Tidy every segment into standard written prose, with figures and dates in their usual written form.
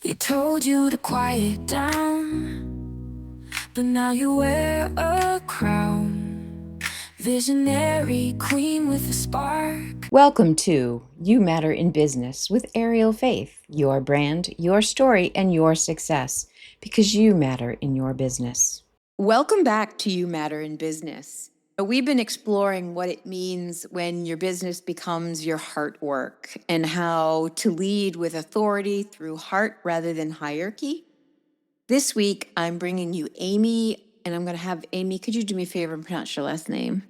They told you to quiet down, but now you wear a crown. Visionary queen with a spark. Welcome to You Matter in Business with Ariel Faith, your brand, your story, and your success, because you matter in your business. Welcome back to You Matter in Business. We've been exploring what it means when your business becomes your heart work and how to lead with authority through heart rather than hierarchy. This week, I'm bringing you Amy, and I'm going to have Amy, could you do me a favor and pronounce your last name?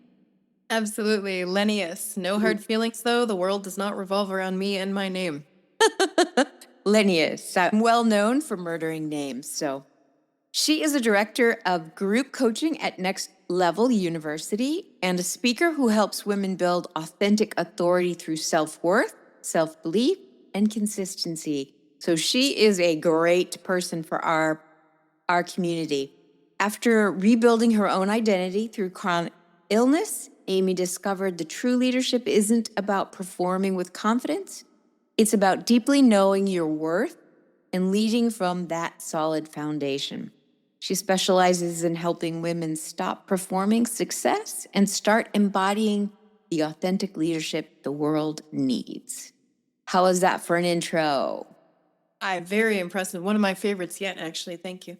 Absolutely. Lenius. No hard feelings, though. The world does not revolve around me and my name. Lenius. I'm well known for murdering names. So she is a director of group coaching at Next Level University and a speaker who helps women build authentic authority through self-worth, self-belief, and consistency. So she is a great person for our community. After rebuilding her own identity through chronic illness, Amy discovered the true leadership isn't about performing with confidence. It's about deeply knowing your worth and leading from that solid foundation. She specializes in helping women stop performing success and start embodying the authentic leadership the world needs. How is that for an intro? Very impressive. One of my favorites yet, actually. Thank you.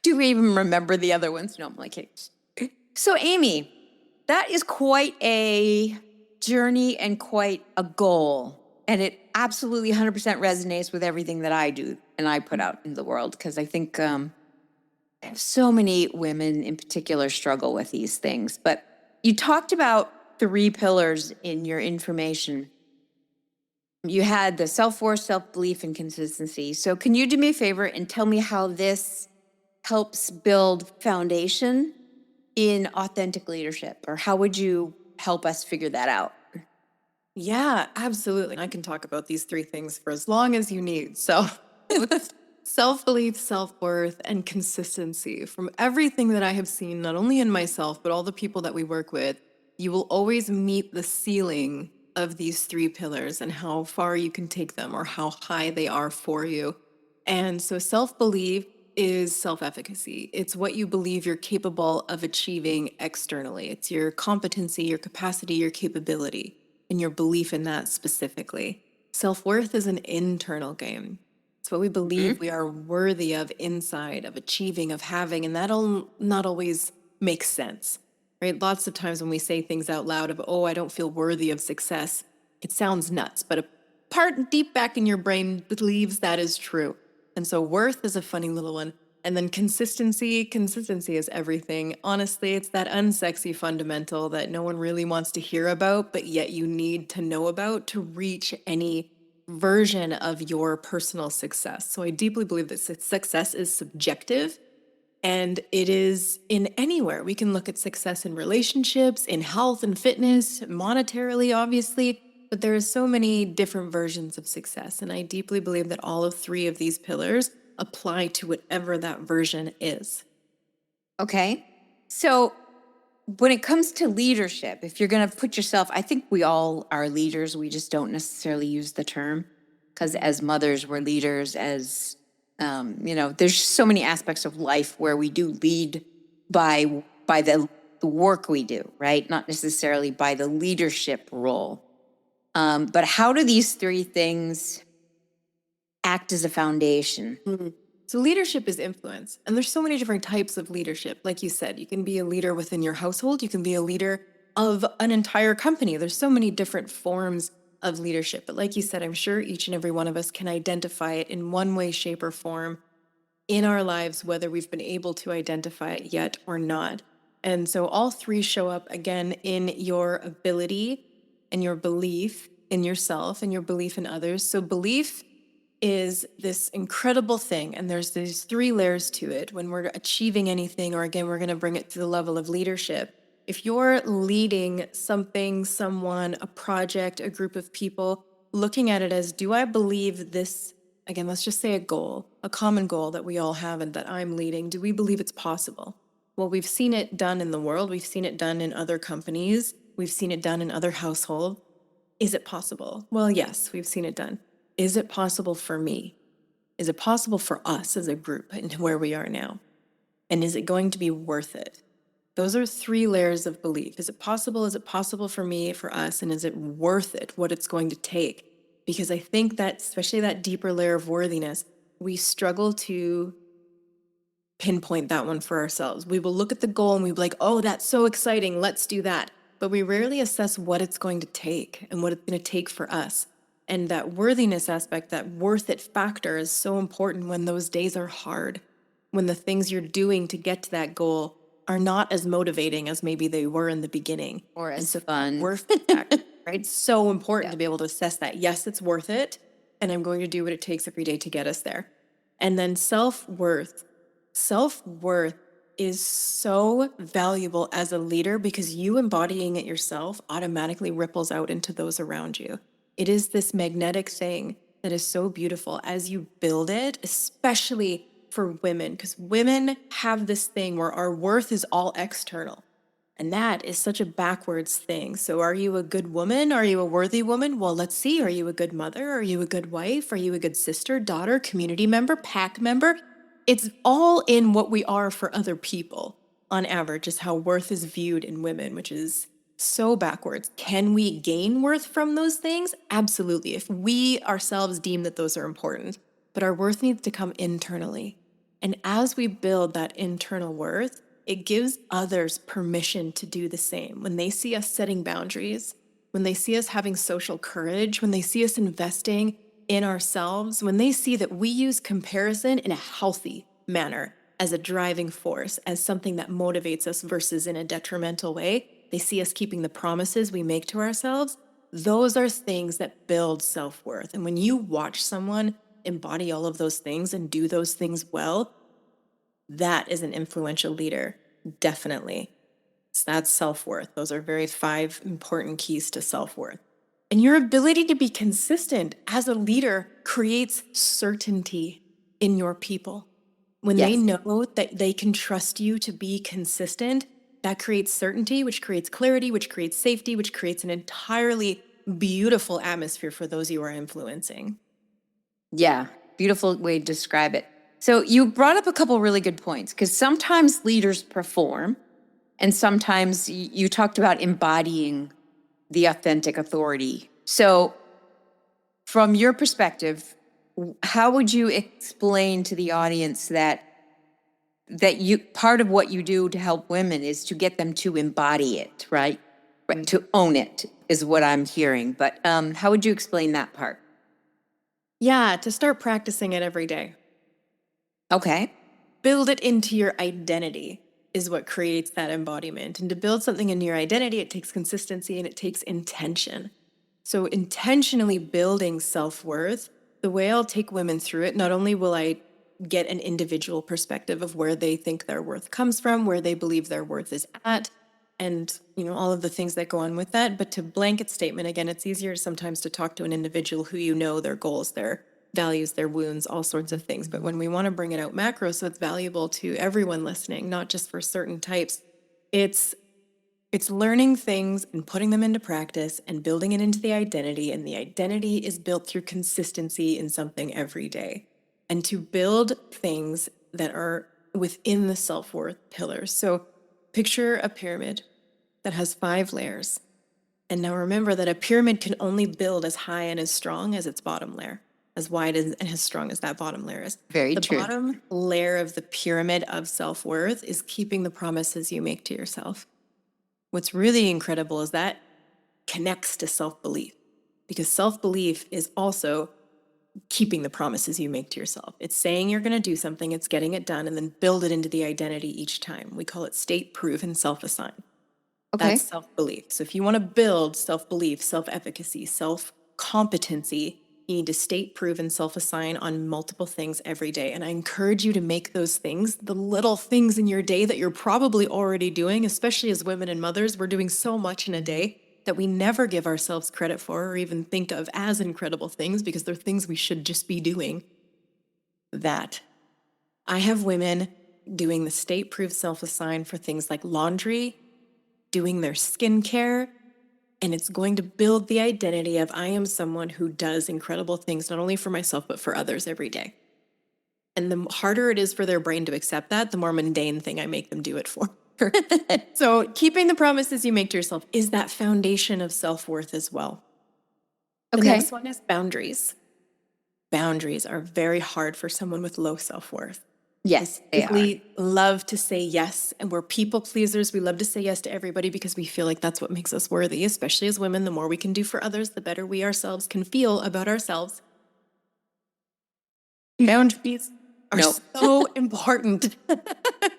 Do we even remember the other ones? No, I'm like, kidding. So, Amy, that is quite a journey and quite a goal. And it absolutely 100% resonates with everything that I do and I put out into the world, because I think so many women in particular struggle with these things. But you talked about 3 pillars in your information. You had the self-worth, self-belief, and consistency. So can you do me a favor and tell me how this helps build foundation in authentic leadership, or how would you help us figure that out? Yeah, absolutely. I can talk about these 3 things for as long as you need. So, self-belief, self-worth, and consistency. From everything that I have seen, not only in myself, but all the people that we work with, you will always meet the ceiling of these 3 pillars and how far you can take them or how high they are for you. And so, self-belief is self-efficacy. It's what you believe you're capable of achieving externally. It's your competency, your capacity, your capability, and your belief in that specifically. Self-worth is an internal game. It's what we believe we are worthy of inside, of achieving, of having, and that'll not always make sense, right? Lots of times when we say things out loud of, oh, I don't feel worthy of success, it sounds nuts, but a part deep back in your brain believes that is true. And so worth is a funny little one. And then consistency is everything. Honestly, it's that unsexy fundamental that no one really wants to hear about, but yet you need to know about to reach any version of your personal success. So I deeply believe that success is subjective, and it is in anywhere. We can look at success in relationships, in health and fitness, monetarily, obviously, but there are so many different versions of success. And I deeply believe that all of 3 of these pillars apply to whatever that version is. Okay. So when it comes to leadership, if you're going to put yourself, I think we all are leaders. We just don't necessarily use the term, because as mothers, we're leaders. As there's so many aspects of life where we do lead by the work we do, right? Not necessarily by the leadership role. But how do these 3 things act as a foundation? So leadership is influence, and there's so many different types of leadership. Like you said, you can be a leader within your household. You can be a leader of an entire company. There's so many different forms of leadership. But like you said, I'm sure each and every one of us can identify it in one way, shape, or form in our lives, whether we've been able to identify it yet or not. And so all 3 show up again in your ability and your belief in yourself and your belief in others. So belief is this incredible thing, and there's these 3 layers to it. When we're achieving anything, or again, we're going to bring it to the level of leadership. If you're leading something, someone, a project, a group of people, looking at it as, do I believe this, again, let's just say a goal, a common goal that we all have and that I'm leading, do we believe it's possible? Well, we've seen it done in the world. We've seen it done in other companies. We've seen it done in other households. Is it possible? Well, yes, we've seen it done. Is it possible for me? Is it possible for us as a group and where we are now? And is it going to be worth it? Those are 3 layers of belief. Is it possible? Is it possible for me, for us? And is it worth it, what it's going to take? Because I think that, especially that deeper layer of worthiness, we struggle to pinpoint that one for ourselves. We will look at the goal and we'll be like, oh, that's so exciting, let's do that. But we rarely assess what it's going to take and what it's going to take for us. And that worthiness aspect, that worth it factor is so important when those days are hard, when the things you're doing to get to that goal are not as motivating as maybe they were in the beginning. Or as so fun. Worth it factor, right? It's so important to be able to assess that. Yes, it's worth it. And I'm going to do what it takes every day to get us there. And then self-worth. Self-worth is so valuable as a leader because you embodying it yourself automatically ripples out into those around you. It is this magnetic thing that is so beautiful as you build it, especially for women, because women have this thing where our worth is all external. And that is such a backwards thing. So are you a good woman? Are you a worthy woman? Well, let's see. Are you a good mother? Are you a good wife? Are you a good sister, daughter, community member, pack member? It's all in what we are for other people, on average, is how worth is viewed in women, which is so backwards. Can we gain worth from those things? Absolutely, if we ourselves deem that those are important. But our worth needs to come internally. And as we build that internal worth, it gives others permission to do the same. When they see us setting boundaries, when they see us having social courage, when they see us investing in ourselves, when they see that we use comparison in a healthy manner as a driving force, as something that motivates us versus in a detrimental way, they see us keeping the promises we make to ourselves. Those are things that build self-worth. And when you watch someone embody all of those things and do those things well, that is an influential leader, definitely. So that's self-worth. Those are 5 important keys to self-worth. And your ability to be consistent as a leader creates certainty in your people. When they know that they can trust you to be consistent, that creates certainty, which creates clarity, which creates safety, which creates an entirely beautiful atmosphere for those you are influencing. Yeah, beautiful way to describe it. So you brought up a couple really good points, because sometimes leaders perform, and sometimes you talked about embodying the authentic authority. So from your perspective, how would you explain to the audience that you part of what you do to help women is to get them to embody it, right? To own it is what I'm hearing. But how would you explain that part? Yeah, to start practicing it every day. Okay. Build it into your identity is what creates that embodiment. And to build something in your identity, it takes consistency and it takes intention. So intentionally building self-worth, the way I'll take women through it, not only will I get an individual perspective of where they think their worth comes from, where they believe their worth is at, and all of the things that go on with that, but to blanket statement, again, it's easier sometimes to talk to an individual who their goals, their values, their wounds, all sorts of things. But when we want to bring it out macro, so it's valuable to everyone listening, not just for certain types, it's learning things and putting them into practice and building it into the identity. And the identity is built through consistency in something every day. And to build things that are within the self-worth pillars. So picture a pyramid that has 5 layers. And now remember that a pyramid can only build as high and as strong as its bottom layer, as wide and as strong as that bottom layer is. Very true. The bottom layer of the pyramid of self-worth is keeping the promises you make to yourself. What's really incredible is that connects to self-belief, because self-belief is also keeping the promises you make to yourself. It's saying you're going to do something, it's getting it done, and then build it into the identity each time. We call it state, prove, and self-assign. Okay. That's self-belief. So if you want to build self-belief, self-efficacy, self-competency, you need to state, prove, and self-assign on multiple things every day. And I encourage you to make those things, the little things in your day that you're probably already doing, especially as women and mothers. We're doing so much in a day that we never give ourselves credit for or even think of as incredible things, because they're things we should just be doing. That. I have women doing the state, prove, self-assign for things like laundry, doing their skincare, and it's going to build the identity of I am someone who does incredible things, not only for myself, but for others every day. And the harder it is for their brain to accept that, the more mundane thing I make them do it for. So keeping the promises you make to yourself is that foundation of self-worth as well. The Okay. next one is boundaries. Boundaries are very hard for someone with low self-worth. Yes, they are. We love to say yes, and we're people pleasers. We love to say yes to everybody because we feel like that's what makes us worthy, especially as women. The more we can do for others, the better we ourselves can feel about ourselves. Boundaries are so important.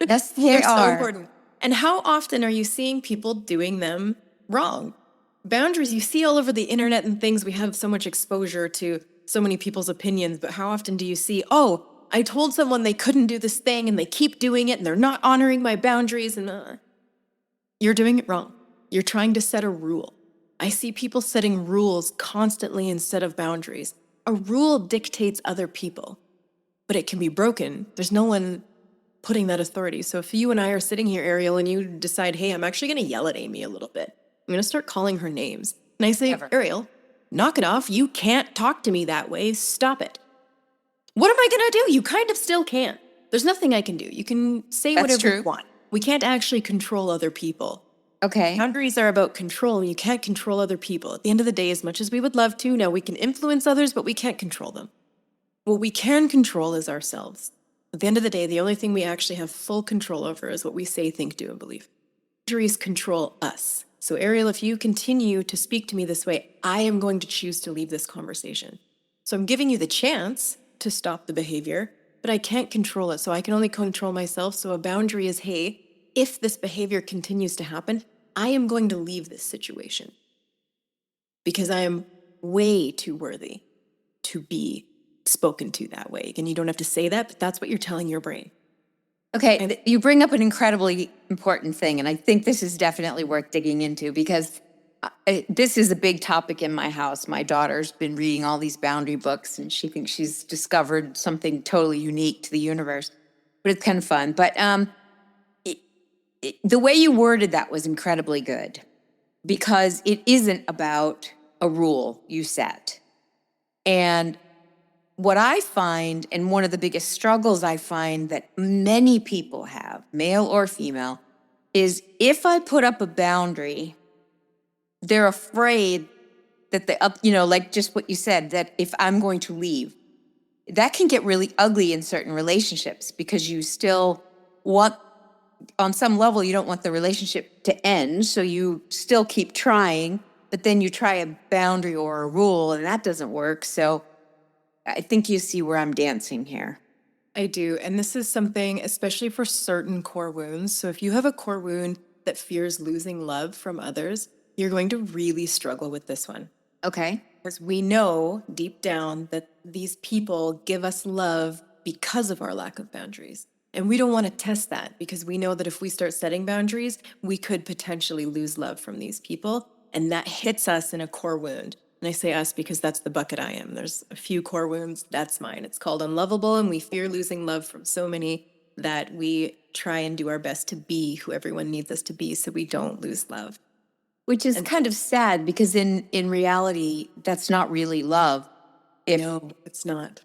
Yes, they They're so are. important. And how often are you seeing people doing them wrong? Boundaries you see all over the internet and things. We have so much exposure to so many people's opinions, but how often do you see, oh, I told someone they couldn't do this thing and they keep doing it and they're not honoring my boundaries, and you're doing it wrong. You're trying to set a rule. I see people setting rules constantly instead of boundaries. A rule dictates other people, but it can be broken. There's no one putting that authority. So if you and I are sitting here, Ariel, and you decide, hey, I'm actually going to yell at Amy a little bit. I'm going to start calling her names. And I say, Ariel, knock it off. You can't talk to me that way. Stop it. What am I going to do? You kind of still can't. There's nothing I can do. You can say whatever you want. We can't actually control other people. Okay. Boundaries are about control. You can't control other people. At the end of the day, as much as we would love to, now we can influence others, but we can't control them. What we can control is ourselves. At the end of the day, the only thing we actually have full control over is what we say, think, do, and believe. Boundaries control us. So Ariel, if you continue to speak to me this way, I am going to choose to leave this conversation. So I'm giving you the chance to stop the behavior, but I can't control it. So I can only control myself. So a boundary is, hey, if this behavior continues to happen, I am going to leave this situation because I am way too worthy to be spoken to that way. And you don't have to say that, but that's what you're telling your brain. Okay, you bring up an incredibly important thing, and I think this is definitely worth digging into because this is a big topic in my house. My daughter's been reading all these boundary books, and she thinks she's discovered something totally unique to the universe, but it's kind of fun. But the way you worded that was incredibly good because it isn't about a rule you set. And what I find, and one of the biggest struggles I find that many people have, male or female, is if I put up a boundary, they're afraid that like just what you said, that if I'm going to leave, that can get really ugly in certain relationships because you still want, on some level, you don't want the relationship to end, so you still keep trying, but then you try a boundary or a rule and that doesn't work. So I think you see where I'm dancing here. I do. And this is something, especially for certain core wounds. So if you have a core wound that fears losing love from others, you're going to really struggle with this one. Okay. Because we know deep down that these people give us love because of our lack of boundaries. And we don't want to test that because we know that if we start setting boundaries, we could potentially lose love from these people. And that hits us in a core wound. And I say us because that's the bucket I am. There's a few core wounds. That's mine. It's called Unlovable. And we fear losing love from so many that we try and do our best to be who everyone needs us to be so we don't lose love. Which is kind of sad because in reality, that's not really love. No, it's not.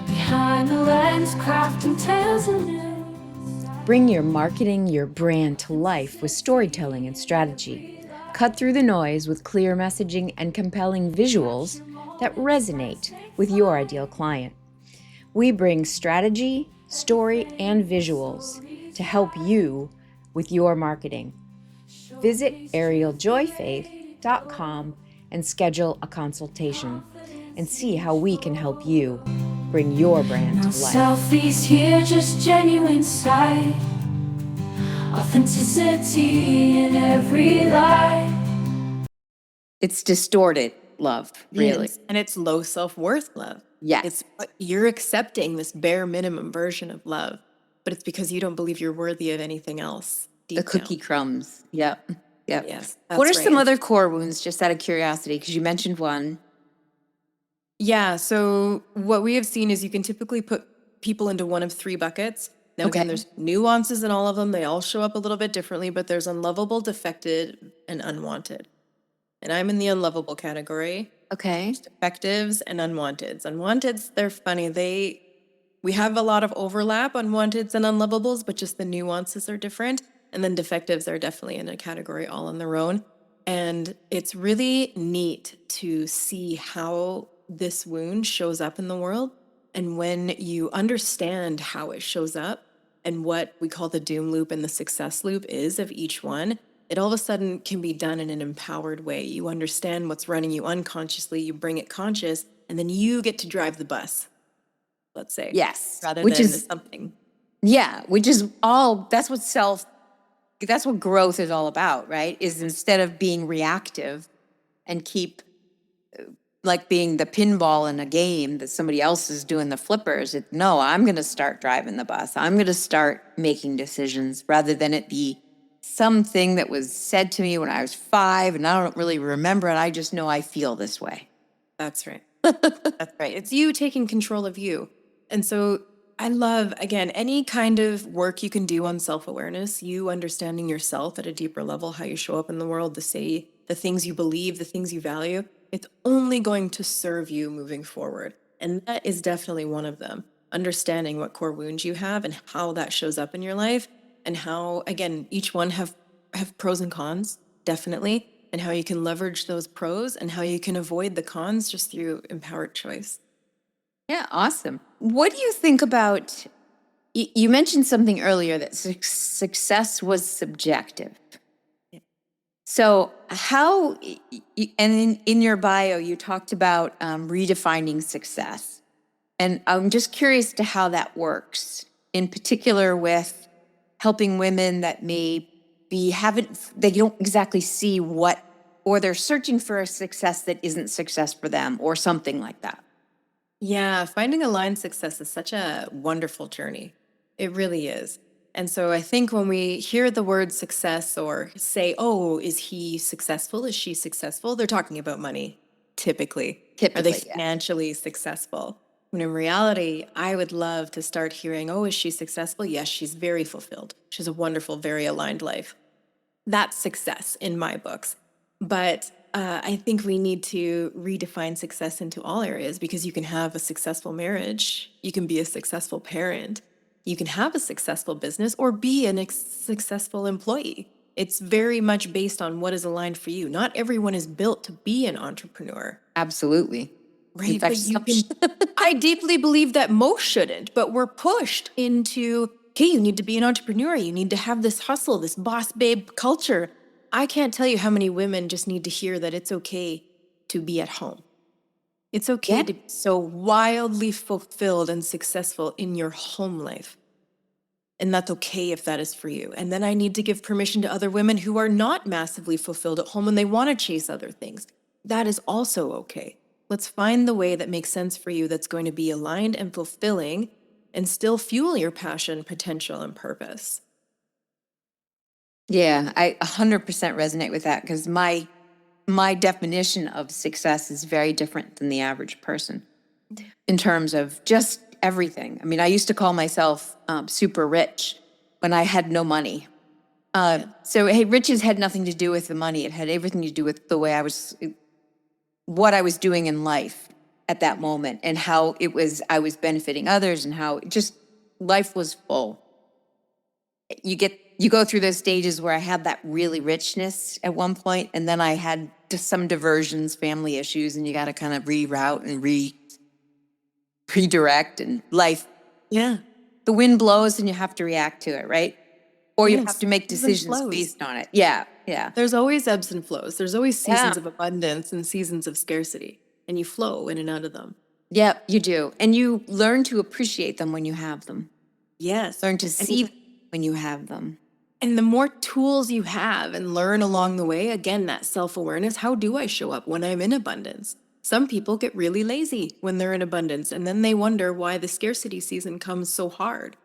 Behind the lens, crafting tales and names. Bring your marketing, your brand to life with storytelling and strategy. Cut through the noise with clear messaging and compelling visuals that resonate with your ideal client. We bring strategy, story, and visuals to help you with your marketing. Visit arieljoyfaith.com and schedule a consultation and see how we can help you bring your brand to No life. selfies here, just genuine sight. Authenticity in every lie. It's distorted love, really. Yes. And it's low self-worth love. Yes. You're accepting this bare minimum version of love, but it's because you don't believe you're worthy of anything else. The cookie crumbs. Yep. Yes. What are that's some right. other core wounds, just out of curiosity? Because you mentioned one. Yeah. So what we have seen is you can typically put people into one of three buckets. Now, Okay. again, there's nuances in all of them. They all show up a little bit differently, but there's unlovable, defective, and unwanted. And I'm in the unlovable category. Okay. Defectives and unwanteds. Unwanteds, they're funny. They We have a lot of overlap, unwanteds and unlovables, but just the nuances are different. And then defectives are definitely in a category all on their own. And it's really neat to see how this wound shows up in the world. And when you understand how it shows up and what we call the doom loop and the success loop is of each one, it all of a sudden can be done in an empowered way. You understand what's running you unconsciously, you bring it conscious, and then you get to drive the bus, let's say. Yes. Rather Which than is something. Yeah, which is that's what growth is all about, right? Is instead of being reactive and keep like being the pinball in a game that somebody else is doing the flippers, no, I'm going to start driving the bus. I'm going to start making decisions rather than it be something that was said to me when I was 5 and I don't really remember it. I just know I feel this way. That's right. That's right. It's you taking control of you. And so I love, again, any kind of work you can do on self-awareness, you understanding yourself at a deeper level, how you show up in the world, the things you believe, the things you value, it's only going to serve you moving forward. And that is definitely one of them. Understanding what core wounds you have and how that shows up in your life, and how, again, each one have pros and cons, definitely, and how you can leverage those pros and how you can avoid the cons just through empowered choice. Yeah, awesome. What do you think about, you mentioned something earlier that success was subjective. So how, and in your bio, you talked about redefining success. And I'm just curious to how that works, in particular with helping women that they don't exactly see what, or they're searching for a success that isn't success for them or something like that. Yeah, finding aligned success is such a wonderful journey. It really is. And so I think when we hear the word success or say, oh, is he successful? Is she successful? They're talking about money, typically. Are they Yeah. financially successful? When in reality, I would love to start hearing, oh, is she successful? Yes, she's very fulfilled. She has a wonderful, very aligned life. That's success in my books. But I think we need to redefine success into all areas, because you can have a successful marriage, you can be a successful parent, you can have a successful business, or be a successful employee. It's very much based on what is aligned for you. Not everyone is built to be an entrepreneur. Absolutely. Right, but I deeply believe that most shouldn't, but we're pushed into, okay, you need to be an entrepreneur. You need to have this hustle, this boss babe culture. I can't tell you how many women just need to hear that it's okay to be at home. It's okay to be so wildly fulfilled and successful in your home life. And that's okay if that is for you. And then I need to give permission to other women who are not massively fulfilled at home and they want to chase other things. That is also okay. Let's find the way that makes sense for you, that's going to be aligned and fulfilling and still fuel your passion, potential, and purpose. Yeah, I 100% resonate with that, because my definition of success is very different than the average person in terms of just everything. I mean, I used to call myself super rich when I had no money. So, hey, riches had nothing to do with the money. It had everything to do with the way what I was doing in life at that moment, and how I was benefiting others, and how just life was full. You go through those stages where I had that really richness at one point, and then I had just some diversions, family issues, and you got to kind of reroute and redirect, and life. Yeah. The wind blows and you have to react to it, right? Or you Yes, have to make ebbs and decisions flows. based on it. Yeah, yeah. There's always ebbs and flows. There's always seasons Yeah. of abundance and seasons of scarcity, and you flow in and out of them. Yeah, you do. And you learn to appreciate them when you have them. Yes. Learn to see them when you have them. And the more tools you have and learn along the way, again, that self-awareness, how do I show up when I'm in abundance? Some people get really lazy when they're in abundance, and then they wonder why the scarcity season comes so hard.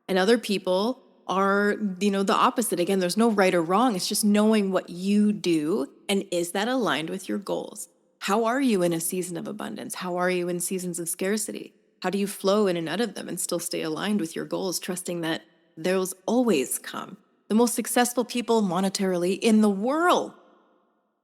And other people are, the opposite. Again, there's no right or wrong. It's just knowing what you do, and is that aligned with your goals? How are you in a season of abundance? How are you in seasons of scarcity? How do you flow in and out of them and still stay aligned with your goals, trusting that those always come? The most successful people monetarily in the world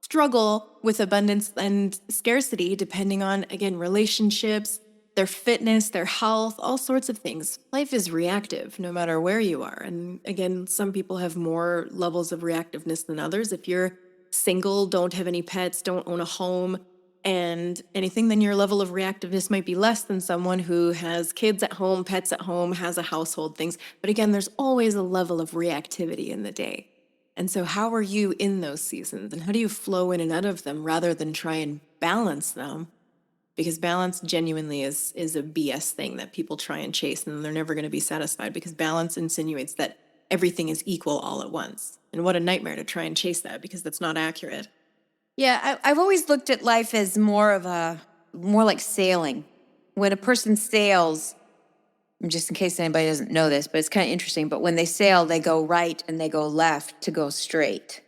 struggle with abundance and scarcity, depending on, again, relationships, their fitness, their health, all sorts of things. Life is reactive no matter where you are. And again, some people have more levels of reactiveness than others. If you're single, don't have any pets, don't own a home, and anything, then your level of reactiveness might be less than someone who has kids at home, pets at home, has a household, things. But again, there's always a level of reactivity in the day. And so how are you in those seasons? And how do you flow in and out of them rather than try and balance them? Because balance genuinely is a BS thing that people try and chase, and they're never going to be satisfied, because balance insinuates that everything is equal all at once. And what a nightmare to try and chase that, because that's not accurate. Yeah, I've always looked at life as more like sailing. When a person sails, just in case anybody doesn't know this, but it's kind of interesting, but when they sail, they go right and they go left to go straight.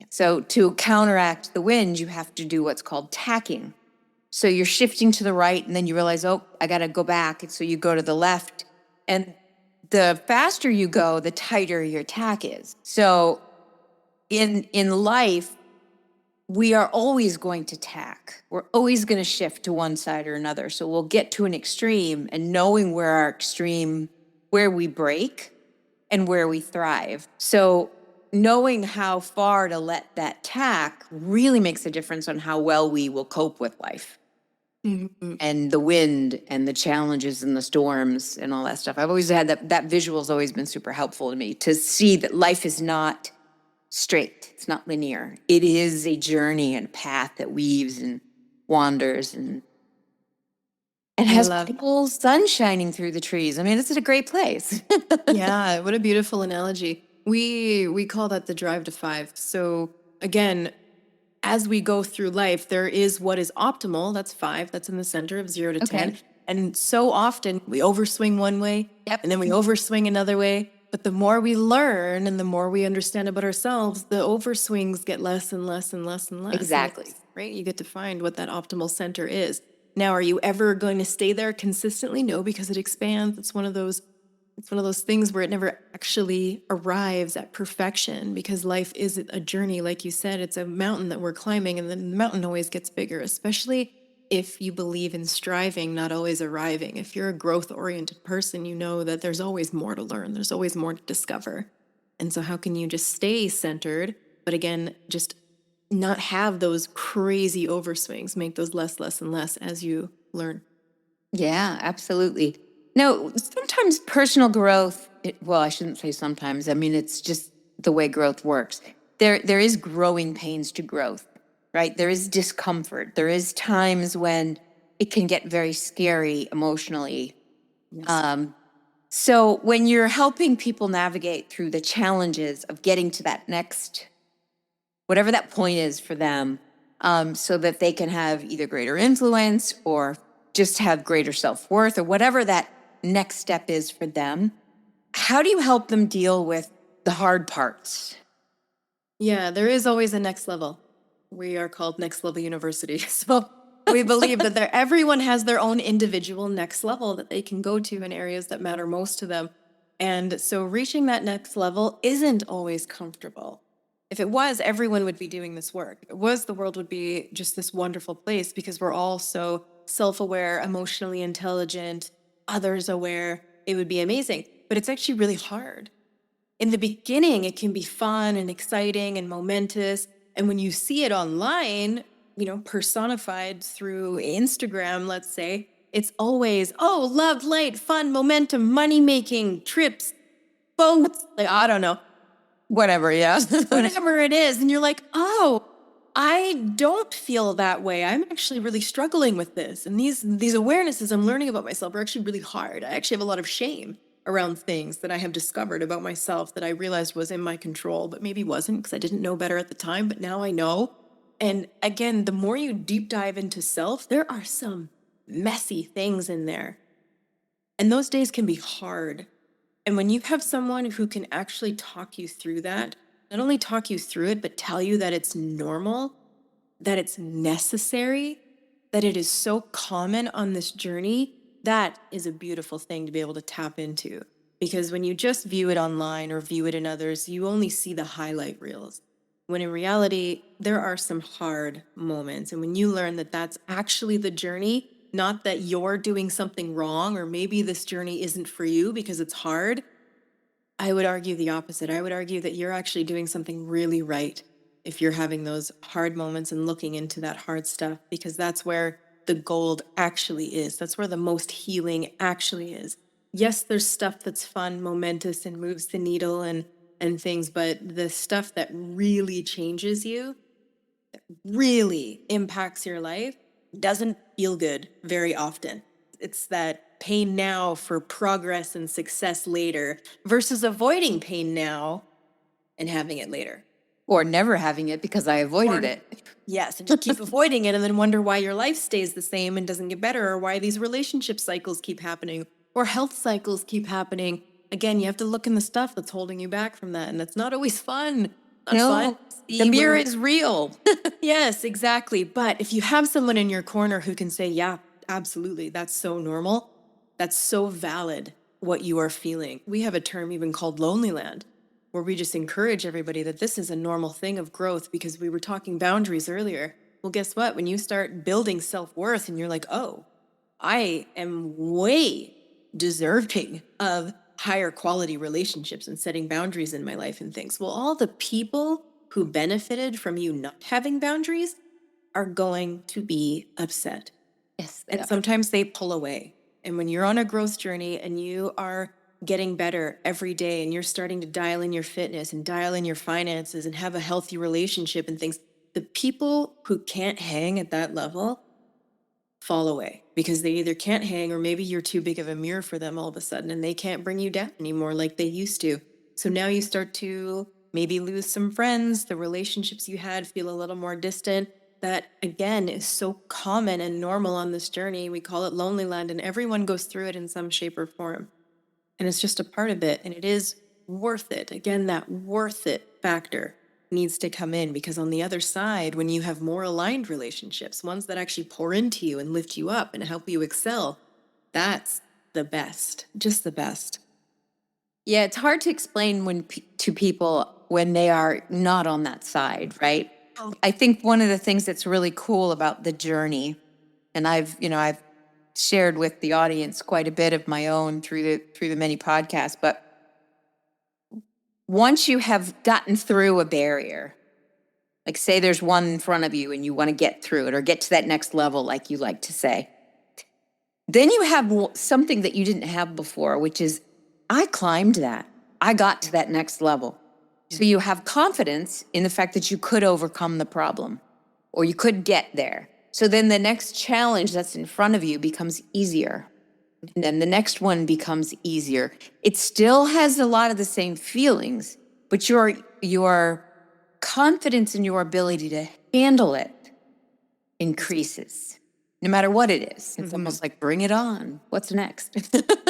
So to counteract the wind, you have to do what's called tacking. So you're shifting to the right, and then you realize, oh, I got to go back. And so you go to the left. And the faster you go, the tighter your tack is. So in life, we are always going to tack. We're always going to shift to one side or another. So we'll get to an extreme, and knowing where we break and where we thrive. So knowing how far to let that tack really makes a difference on how well we will cope with life. Mm-hmm. And the wind and the challenges and the storms and all that stuff. I've always had that visual's always been super helpful to me, to see that life is not straight. It's not linear. It is a journey and path that weaves and wanders and has cool sun shining through the trees. I mean, it's a great place. Yeah, what a beautiful analogy. We call that the drive to 5. So again, as we go through life, there is what is optimal. That's 5. That's in the center of 0 to 10. And so often we overswing one way, and then we overswing another way. But the more we learn and the more we understand about ourselves, the overswings get less and less and less and less. Exactly. Right? You get to find what that optimal center is. Now, are you ever going to stay there consistently? No, because it expands. It's one of those things where it never actually arrives at perfection, because life is a journey. Like you said, it's a mountain that we're climbing, and then the mountain always gets bigger, especially if you believe in striving, not always arriving. If you're a growth-oriented person, you know that there's always more to learn. There's always more to discover. And so how can you just stay centered, but again, just not have those crazy overswings, make those less and less as you learn? Yeah, absolutely. Now, sometimes personal growth, well, I shouldn't say sometimes. I mean, it's just the way growth works. There is growing pains to growth, right? There is discomfort. There is times when it can get very scary emotionally. Yes. So when you're helping people navigate through the challenges of getting to that next, whatever that point is for them, so that they can have either greater influence or just have greater self-worth, or whatever that next step is for them, how do you help them deal with the hard parts? Yeah, there is always a next level. We are called Next Level University. So we believe that everyone has their own individual next level that they can go to in areas that matter most to them. And so reaching that next level isn't always comfortable. If it was, everyone would be doing this work. If it was, the world would be just this wonderful place, because we're all so self-aware, emotionally intelligent, others aware. It would be amazing. But it's actually really hard. In the beginning, it can be fun and exciting and momentous. And when you see it online, personified through Instagram, let's say, it's always, oh, love, light, fun, momentum, money-making, trips, boats, like, I don't know. Whatever, yeah. Whatever it is. And you're like, oh, I don't feel that way. I'm actually really struggling with this. And these awarenesses I'm learning about myself are actually really hard. I actually have a lot of shame around things that I have discovered about myself that I realized was in my control, but maybe wasn't, because I didn't know better at the time, but now I know. And again, the more you deep dive into self, there are some messy things in there. And those days can be hard. And when you have someone who can actually talk you through that, not only talk you through it, but tell you that it's normal, that it's necessary, that it is so common on this journey, that is a beautiful thing to be able to tap into. Because when you just view it online or view it in others, you only see the highlight reels. When in reality, there are some hard moments. And when you learn that that's actually the journey, not that you're doing something wrong, or maybe this journey isn't for you because it's hard. I would argue the opposite. I would argue that you're actually doing something really right if you're having those hard moments and looking into that hard stuff, because that's where the gold actually is. That's where the most healing actually is. Yes, there's stuff that's fun, momentous, and moves the needle and things, but the stuff that really changes you, that really impacts your life, doesn't feel good very often. It's that pain now for progress and success later versus avoiding pain now and having it later. Or never having it because I avoided it. Yes, and just keep avoiding it and then wonder why your life stays the same and doesn't get better, or why these relationship cycles keep happening, or health cycles keep happening. Again, you have to look in the stuff that's holding you back from that, and that's not always fun. Not fun. The mirror is real. Yes, exactly. But if you have someone in your corner who can say, yeah, absolutely, that's so normal, that's so valid what you are feeling. We have a term even called lonely land, where we just encourage everybody that this is a normal thing of growth, because we were talking boundaries earlier. Well, guess what? When you start building self-worth and you're like, oh, I am way deserving of higher quality relationships and setting boundaries in my life and things. Well, all the people who benefited from you not having boundaries are going to be upset. Yes. And sometimes they pull away. And when you're on a growth journey and you are getting better every day and you're starting to dial in your fitness and dial in your finances and have a healthy relationship and things, the people who can't hang at that level fall away, because they either can't hang, or maybe you're too big of a mirror for them all of a sudden and they can't bring you down anymore like they used to. So now you start to maybe lose some friends. The relationships you had feel a little more distant. That, again, is so common and normal on this journey. We call it lonely land, and everyone goes through it in some shape or form. And it's just a part of it, and it is worth it. Again, that worth it factor needs to come in, because on the other side, when you have more aligned relationships, ones that actually pour into you and lift you up and help you excel, that's the best, just the best. Yeah, it's hard to explain to people when they are not on that side, right? I think one of the things that's really cool about the journey, and I've shared with the audience quite a bit of my own through the many podcasts, but once you have gotten through a barrier, like say there's one in front of you and you want to get through it or get to that next level, like you like to say, then you have something that you didn't have before, which is, I climbed that. I got to that next level. So you have confidence in the fact that you could overcome the problem, or you could get there. So then the next challenge that's in front of you becomes easier. And then the next one becomes easier. It still has a lot of the same feelings, but your confidence in your ability to handle it increases, no matter what it is. It's almost like, bring it on. What's next?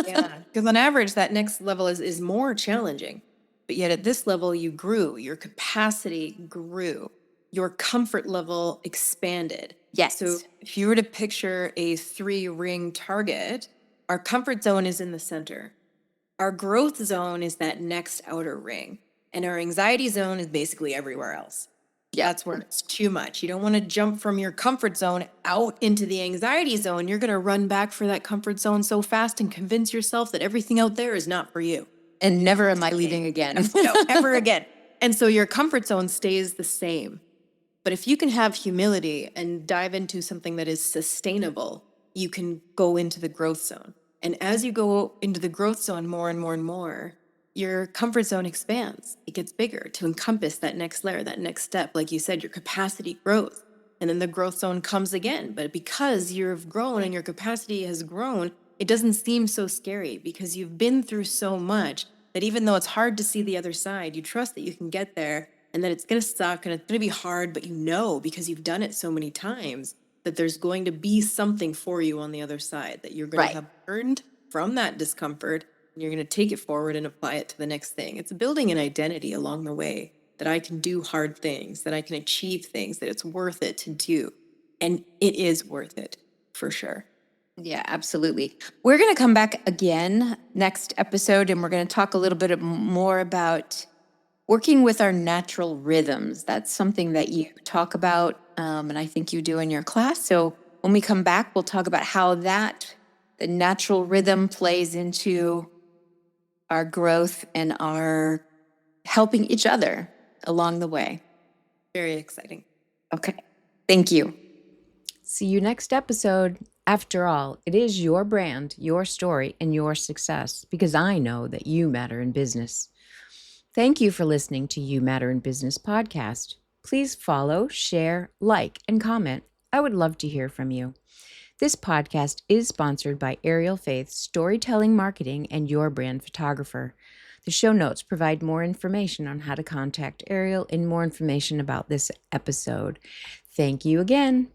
Yeah, because on average, that next level is more challenging. But yet at this level, you grew, your capacity grew, your comfort level expanded. Yes. So if you were to picture a 3-ring target, our comfort zone is in the center. Our growth zone is that next outer ring. And our anxiety zone is basically everywhere else. Yeah, that's where it's too much. You don't want to jump from your comfort zone out into the anxiety zone. You're going to run back for that comfort zone so fast and convince yourself that everything out there is not for you. And never am I leaving again. No, ever again. And so your comfort zone stays the same. But if you can have humility and dive into something that is sustainable, you can go into the growth zone. And as you go into the growth zone more and more and more, your comfort zone expands. It gets bigger to encompass that next layer, that next step. Like you said, your capacity grows. And then the growth zone comes again. But because you've grown and your capacity has grown, it doesn't seem so scary, because you've been through so much that even though it's hard to see the other side, you trust that you can get there, and that it's going to suck and it's going to be hard, but you know, because you've done it so many times, that there's going to be something for you on the other side, that you're going to have learned from that discomfort, and you're going to take it forward and apply it to the next thing. It's building an identity along the way, that I can do hard things, that I can achieve things, that it's worth it to do. And it is worth it, for sure. Yeah, absolutely. We're going to come back again next episode, and we're going to talk a little bit more about working with our natural rhythms. That's something that you talk about, and I think you do in your class. So When we come back, we'll talk about how the natural rhythm plays into our growth and our helping each other along the way. Very exciting. Okay. Thank you. See you next episode. After all, it is your brand, your story, and your success, because I know that you matter in business. Thank you for listening to You Matter in Business podcast. Please follow, share, like, and comment. I would love to hear from you. This podcast is sponsored by Ariel Faith, Storytelling Marketing, and Your Brand Photographer. The show notes provide more information on how to contact Ariel and more information about this episode. Thank you again.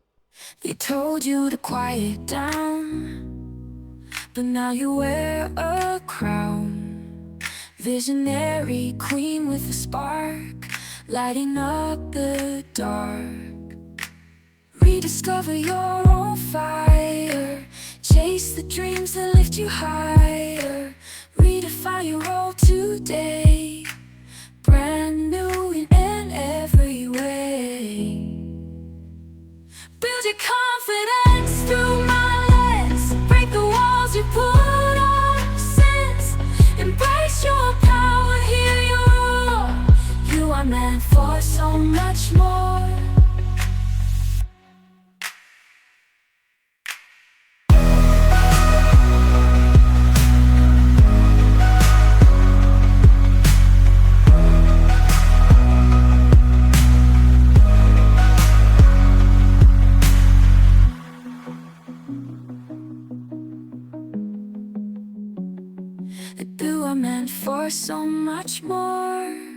They told you to quiet down, but now you wear a crown. Visionary queen with a spark, lighting up the dark. Rediscover your own fire, chase the dreams that lift you higher. Redefine your role today, brand new in every way. Build your confidence through my lens, break the walls you put up since. Embrace your power, hear your roar. You are meant for so much more. You are meant for so much more.